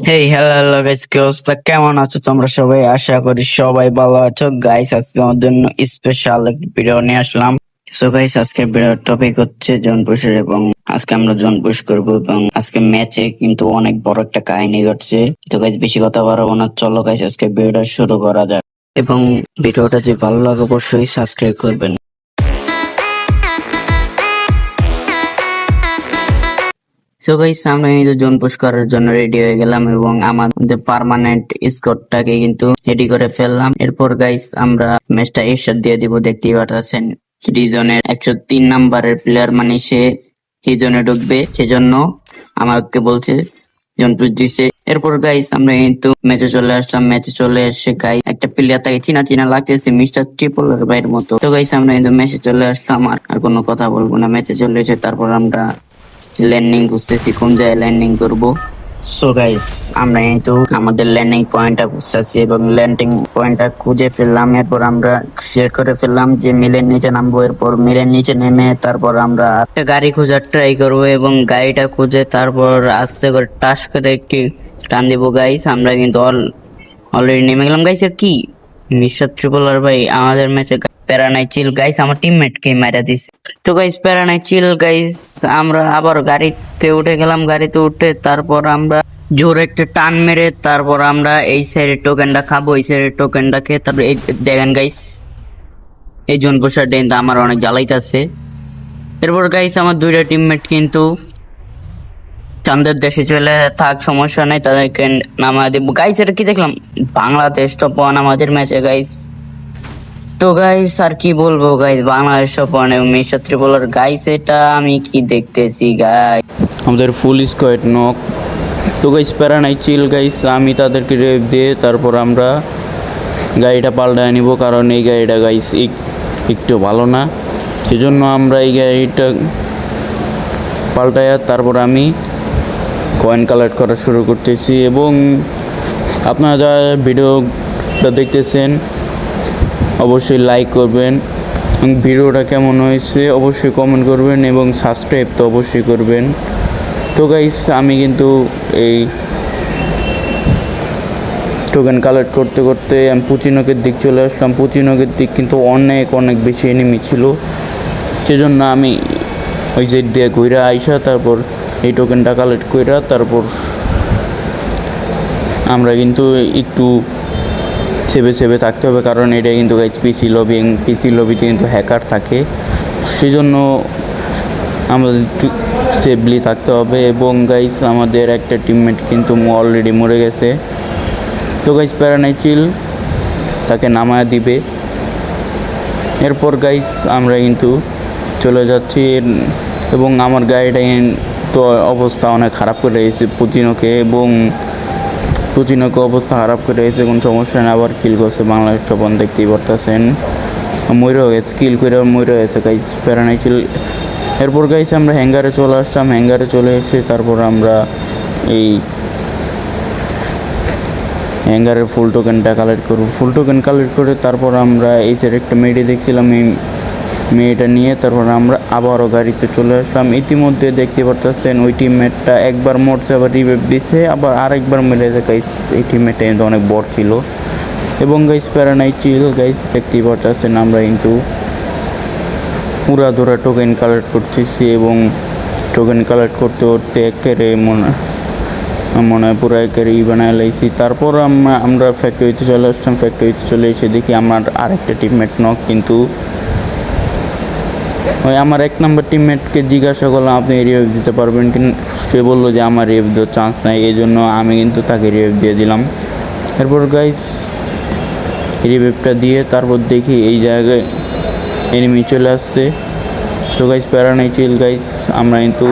Hey hello hello guys, কি অবস্থা? কেমন আছো তোমরা সবাই? আশা করি সবাই ভালো আছো। গাইস, আজকে আমার জন্য স্পেশাল একটা ভিডিও নিয়ে আসলাম। সো গাইস, আজকের ভিডিওর টপিক হচ্ছে জোনপুশের, এবং আজকে আমরা জোনপুশ করব, এবং আজকে ম্যাচে কিন্তু অনেক বড় একটা কাহিনী ঘটছে। তো গাইস, বেশি কথা বাড়াবো না, চলো গাইস আজকে ভিডিওটা শুরু করা যাক। এবং ভিডিওটা যে ভালো লাগে অবশ্যই সাবস্ক্রাইব করবেন। সো গাইস, আমরা কিন্তু জোন পুশ করার জন্য রেডি হয়ে গেলাম, এবং আমাদের পার্মানেন্ট স্কোরটাকে কিন্তু রেডি করে ফেললাম। এরপর গাইস, আমরা ম্যাচটা এরশাদ দিয়ে দিব। দেখতেই পাচ্ছেন রিজনের 103 নাম্বারের প্লেয়ার, মানে সে রিজনে ঢুকবে, সেজন্য আমাকে বলছে জোন পুশ দিছে। এরপর গাইস, আমরা কিন্তু ম্যাচে চলে আসলাম। ম্যাচে চলে এসে গাইস, একটা প্লেয়ার তাকে চিনা চিনা লাগতেছে, মিস্টার ট্রিপলের ভাইয়ের মতো। তো গাইস, আমরা কিন্তু ম্যাচে চলে আসলাম, আর কোনো কথা বলবো না। ম্যাচে চলে এসে তারপর আমরা ল্যান্ডিং খুঁজতেছি, কোন জায়গায় ল্যান্ডিং করব। সো গাইস, আমরা কিন্তু আমাদের ল্যান্ডিং পয়েন্টটা খুঁজতেছি, এবং ল্যান্ডিং পয়েন্টটা খুঁজে ফেললাম। এরপর আমরা সিলেক্ট করে ফেললাম যে মিলের নিচে নামবো। এরপর মিলের নিচে নেমে তারপর আমরা একটা গাড়ি খোঁজার ট্রাই করবো, এবং গাড়িটা খুঁজে তারপর আস্তে করে টাস করে একটি টান দিব। গাইস, আমরা কিন্তু অলরেডি নেমে গেলাম। গাইস, এর কি মিস্টার ট্রিপলার ভাই আমাদের ম্যাচে প্যারা নাই, চিল গাইস, আমার টিমমেট কে মারা দিছে। তো গাইস, প্যারা নাই, চিল গাইস, আমরা আবার গাড়িতে উঠে গেলাম। গাড়িতে উঠে তারপর আমরা জোরে একটা টান মেরে তারপর আমরা এই সাইডের টোকেনটা খাবো। এই সাইডের টোকেনটা খেয়ে তারপর এই দেখেন গাইস, এই জন পোষার ডেনটা আমার অনেক জ্বালাইতেছে। এরপর গাইস, আমার দুইটা টিমমেট কিন্তু চান্দের দেশে চলে থাক, সমস্যা নাই, তাদেরকে নামায় দেবো। গাইস, এটা কি দেখলাম? বাংলাদেশ টপ ওয়ান আমাদের ম্যাচে গাইস। তো গাইস, আর কি বলবো গাইস, বাংলাদেশ টপ ওয়ান এবং মিস্টার ত্রিপলার। গাইস, এটা আমি কি দেখতেছি গাইস? আমাদের ফুল স্কোয়াড নক। তো গাইস, প্যারা নাই, চিল গাইস, আমি তাদেরকে রেপ দিয়ে তারপর আমরা গাড়িটা পাল্টায় নিব, কারণ এই গাড়িটা গাইস একটু ভালো না। সেজন্য আমরা এই গাড়িটা পাল্টায় তারপর আমি কয়েন কালেক্ট করা শুরু করতেছি। এবং আপনারা যারা ভিডিওটা দেখতেছেন অবশ্যই লাইক করবেন, এবং ভিডিওটা কেমন হয়েছে অবশ্যই কমেন্ট করবেন, এবং সাবস্ক্রাইব তো অবশ্যই করবেন। তো গাইস, আমি কিন্তু এই টোকেন কালেক্ট করতে করতে আমি পুচিনকের দিক চলে আসলাম। পুচিনকের দিক কিন্তু অনেক অনেক বেশি এনিমি ছিল, সেজন্য আমি ওই সাইড দিয়ে ঘুরে আইসা তারপর এই টোকেনটা কালেক্ট কইরা তারপর আমরা কিন্তু একটু সেভে সেভে থাকতে হবে, কারণ এটা কিন্তু গাইজ পিসি লবিতে কিন্তু হ্যাকার থাকে, সেজন্য আমাদের একটু সেফলি থাকতে হবে। এবং গাইজ, আমাদের একটা টিমমেট কিন্তু অলরেডি মরে গেছে। তো গাইজ, প্যারানাই, চিল, তাকে নামায় দিবে। এরপর গাইজ, আমরা কিন্তু চলে যাচ্ছি, এবং আমার গাড়িটা তো অবস্থা অনেক খারাপ করে রয়েছে পুচিনোকে, এবং পুচিনোকে অবস্থা খারাপ করে রয়েছে, কোনো সমস্যা নেই। আবার কিল করছে বাংলাদেশ টপন, দেখতেই পারতেছেন, ময়ূর গেছে, কিল করে ময়ূর গেছে গাইজ, প্যারানাই, চিল। এরপর গাইজ, আমরা হ্যাঙ্গারে চলে আসলাম। হ্যাঙ্গারে চলে এসে তারপর আমরা এই হ্যাঙ্গারের ফুল টোকেনটা কালেক্ট করবো। ফুল টোকেন কালেক্ট করে তারপর আমরা এই সাইড একটা মেয়েটি দেখছিলাম, এই মেয়েটা নিয়ে তারপর আমরা আবারও গাড়িতে চলে আসলাম। ইতিমধ্যে দেখতে পারতেছেন ওই টিমমেটটা একবার মরছে, আবার রিভাইভ দিছে, আবার আরেকবার মেরেছে গাইস। এই টিমমেটটা কিন্তু অনেক বড় ছিল। এবং গাইস, প্যারানাই, চিল গাইস, দেখতেই পারতেছেন আমরা কিন্তু উড়াধুরা টোকেন কালেক্ট করতেছি, এবং টোকেন কালেক্ট করতে করতে একেবারে মনে হয় পুরো একেবারে বানায় লাইছি। তারপর আমরা ফ্যাক্টরিতে চলে আসলাম। ফ্যাক্টরিতে চলে এসে দেখি আমার আরেকটা টিমমেট নক, কিন্তু ওই আমার 1 নম্বর টিমমেটকে জিজ্ঞাসা করলাম আপনি রিভাইভ দিতে পারবেন কি, সে বললো যে আমার রিভাইভ দেওয়ার চান্স নাই, এই জন্য আমি কিন্তু তাকে রিভাইভ দিয়ে দিলাম। এরপর গাইস, রিভাইভটা দিয়ে তারপর দেখি এই জায়গায় এনিমি চলে আসছে। সো গাইস, প্যারা নাই, চিল গাইস, আমরা কিন্তু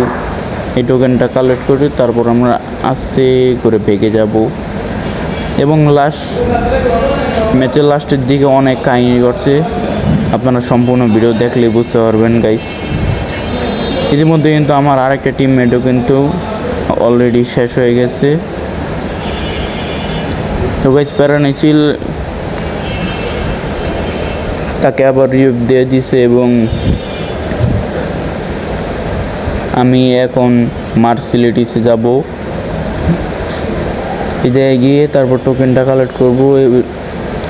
এই টোকেনটা কালেক্ট করে তারপর আমরা আস্তে করে ভেগে যাব। এবং ম্যাচের লাস্টের দিকে অনেক কাহিনী ঘটছে, আপনারা সম্পূর্ণ ভিডিও দেখলেই বুঝতে পারবেন গাইস। ইতিমধ্যে কিন্তু আমার আরেকটা টিমমেটও কিন্তু অলরেডি শেষ হয়ে গেছে। তো গাইস, প্যারানাই, চিল তাকে আবার রিভিউ দিয়ে দিছে, এবং আমি এখন মার্সিলিটিসে যাব। এই জায়গায় গিয়ে তারপর টোকেনটা কালেক্ট করবো।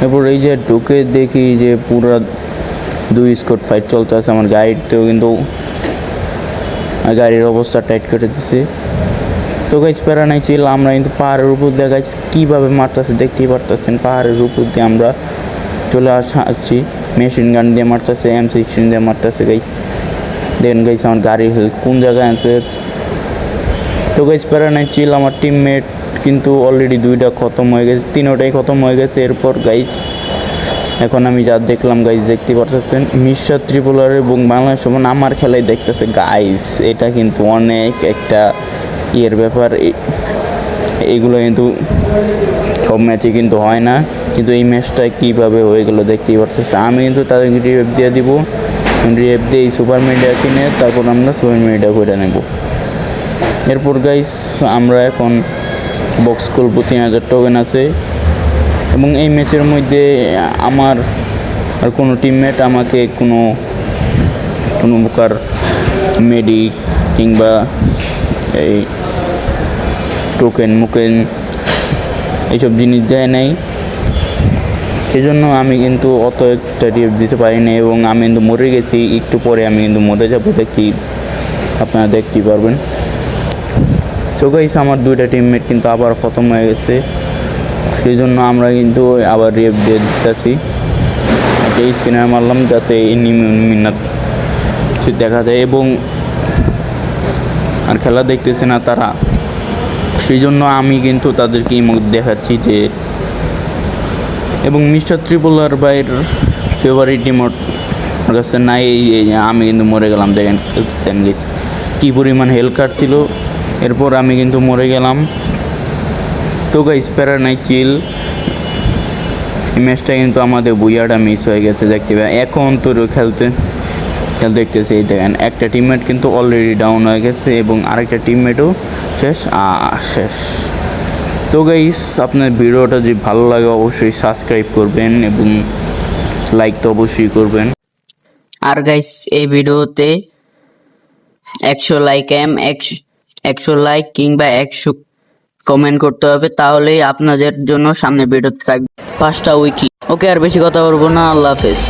এরপর এই যে ঢুকে দেখি যে পুরো 2 স্কোয়াড ফাইট চলতে আছে। আমার গাড়িতেও কিন্তু গাড়ির অবস্থা টাইট করে দিছে। তো গাইস প্যারা নাই ছিল, আমরা কিন্তু পাহাড়ের উপর দিয়ে গাইস কীভাবে মারতেছে দেখতেই পারতেছেন। পাহাড়ের উপর দিয়ে আমরা চলে আসছি, মেশিন গান দিয়ে মারতেছে, M16 দিয়ে মারতেছে গাইস। দেখেন গাইস আমার গাড়ির হেলথ কোন জায়গায় আছে। তো গাইস প্যারা নাই ছিল, আমার টিমমেট কিন্তু অলরেডি 2টা খতম হয়ে গেছে, 3টাই খতম হয়ে গেছে। এরপর গাইস এখন আমি যা দেখলাম গাইস দেখতে পাচ্ছেন মিস্টার ত্রিপুলার এবং বাংলাদেশ সমান আমার খেলাই দেখতেছে গাইস। এটা কিন্তু অনেক একটা ইয়ের ব্যাপার। এইগুলো কিন্তু সব ম্যাচে কিন্তু হয় না, কিন্তু এই ম্যাচটা কীভাবে হয়ে গেলো দেখতেই পাচ্ছেন। আমি কিন্তু তাদেরকে রিএফ দিয়ে দিব, রিএফ দিয়ে এই সুপার মিডিয়া কিনে তারপর আমরা সুপার মিডিয়া করে নেব। এরপর গাইস আমরা এখন বক্স খুলবো, 3000 টোকেন আছে। এবং এই ম্যাচের মধ্যে আমার আর কোনো টিমমেট আমাকে কোনো প্রকার মেডিক কিংবা এই টোকেন এইসব জিনিস দেয় নাই, সেজন্য আমি কিন্তু অত একটা রিভ দিতে পারিনি এবং আমি কিন্তু মরে গেছি। একটু পরে আমি কিন্তু মরে যাবো, আপনারা দেখতেই পারবেন। তো গাইস আমার 2টা টিমমেট কিন্তু আবার খতম হয়ে গেছে, সেই জন্য আমরা কিন্তু আবার রিভ দিয়ে দিতেছি। এই স্ক্রিনার মারলাম যাতে মিনাত দেখা যায় এবং আর খেলা দেখতেছে না তারা, সেই জন্য আমি কিন্তু তাদেরকে ইমোট দেখাচ্ছি যে। এবং মিস্টার ত্রিপুলার বাইর ফেভারিট ইমোট কাছে নাই, আমি কিন্তু মরে গেলাম। দেখেন কী পরিমাণ হেল কার্ড ছিল, এরপর আমি কিন্তু মরে গেলাম। তো গাইস প্যারা নাই চিল, এই ম্যাচটা কিন্তু আমাদের বুইয়াটা মিস হয়ে গেছে দেখতে পাই। এখন তো খেলতে দেখতেছি এই দেখেন একটা টিমমেট কিন্তু অলরেডি ডাউন হয়ে গেছে এবং আরেকটা টিমমেটও শেষ। তো গাইস আপনার ভিডিওটা যদি ভালো লাগে অবশ্যই সাবস্ক্রাইব করবেন এবং লাইক তো অবশ্যই করবেন। আর গাইস এই ভিডিওতে 100 লাইক 100 লাইক কিংবা 100 কমেন্ট করতে হবে, তাহলেই আপনাদের জন্য সামনে ভিডিওতে থাকবে 5টা উইকলি। ওকে আর বেশি কথা বলবো না, আল্লাহ হাফেজ।